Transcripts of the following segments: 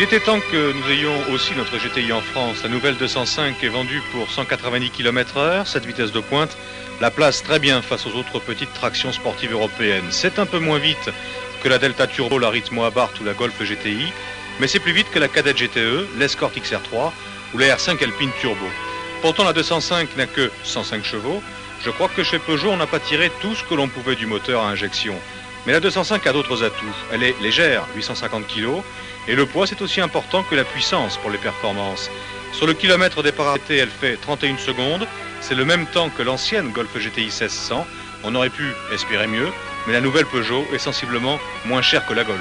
était temps que nous ayons aussi notre GTI en France. La nouvelle 205 est vendue pour 190 km/h, cette vitesse de pointe la place très bien face aux autres petites tractions sportives européennes. C'est un peu moins vite que la Delta Turbo, la Ritmo Abarth ou la Golf GTI, mais c'est plus vite que la Kadett GTE, l'Escort XR3 ou la R5 Alpine Turbo. Pourtant la 205 n'a que 105 chevaux. Je crois que chez Peugeot on n'a pas tiré tout ce que l'on pouvait du moteur à injection. Mais la 205 a d'autres atouts. Elle est légère, 850 kg, et le poids c'est aussi important que la puissance pour les performances. Sur le kilomètre départ arrêté, elle fait 31 secondes. C'est le même temps que l'ancienne Golf GTI 1600. On aurait pu espérer mieux, mais la nouvelle Peugeot est sensiblement moins chère que la Golf.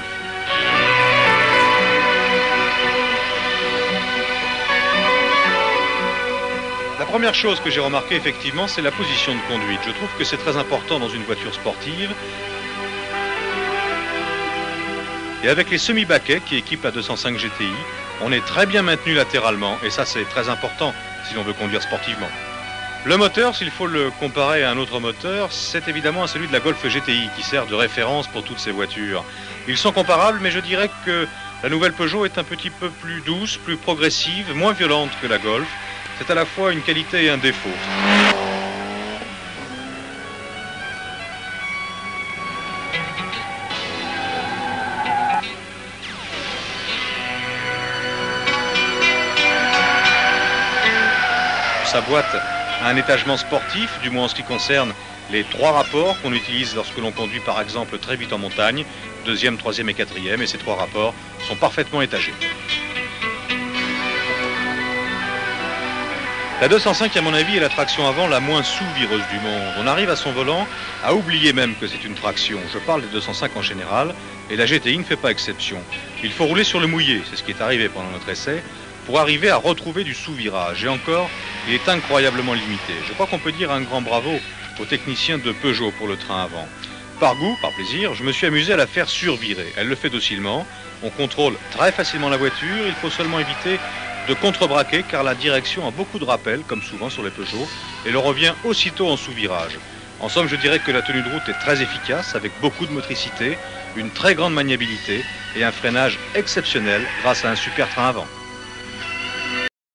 La première chose que j'ai remarqué effectivement, c'est la position de conduite. Je trouve que c'est très important dans une voiture sportive. Et avec les semi-baquets qui équipent la 205 GTI, on est très bien maintenu latéralement. Et ça, c'est très important si l'on veut conduire sportivement. Le moteur, s'il faut le comparer à un autre moteur, c'est évidemment celui de la Golf GTI qui sert de référence pour toutes ces voitures. Ils sont comparables, mais je dirais que la nouvelle Peugeot est un petit peu plus douce, plus progressive, moins violente que la Golf. C'est à la fois une qualité et un défaut. Sa boîte a un étagement sportif, du moins en ce qui concerne les trois rapports qu'on utilise lorsque l'on conduit par exemple très vite en montagne, deuxième, troisième et quatrième, et ces trois rapports sont parfaitement étagés. La 205, à mon avis, est la traction avant la moins sous-vireuse du monde. On arrive à son volant à oublier même que c'est une traction. Je parle des 205 en général, et la GTI ne fait pas exception. Il faut rouler sur le mouillé, c'est ce qui est arrivé pendant notre essai, pour arriver à retrouver du sous-virage. Et encore, il est incroyablement limité. Je crois qu'on peut dire un grand bravo aux techniciens de Peugeot pour le train avant. Par goût, par plaisir, je me suis amusé à la faire survirer. Elle le fait docilement. On contrôle très facilement la voiture. Il faut seulement éviter de contrebraquer car la direction a beaucoup de rappels, comme souvent sur les Peugeot, et l'on revient aussitôt en sous-virage. En somme, je dirais que la tenue de route est très efficace, avec beaucoup de motricité, une très grande maniabilité et un freinage exceptionnel grâce à un super train avant.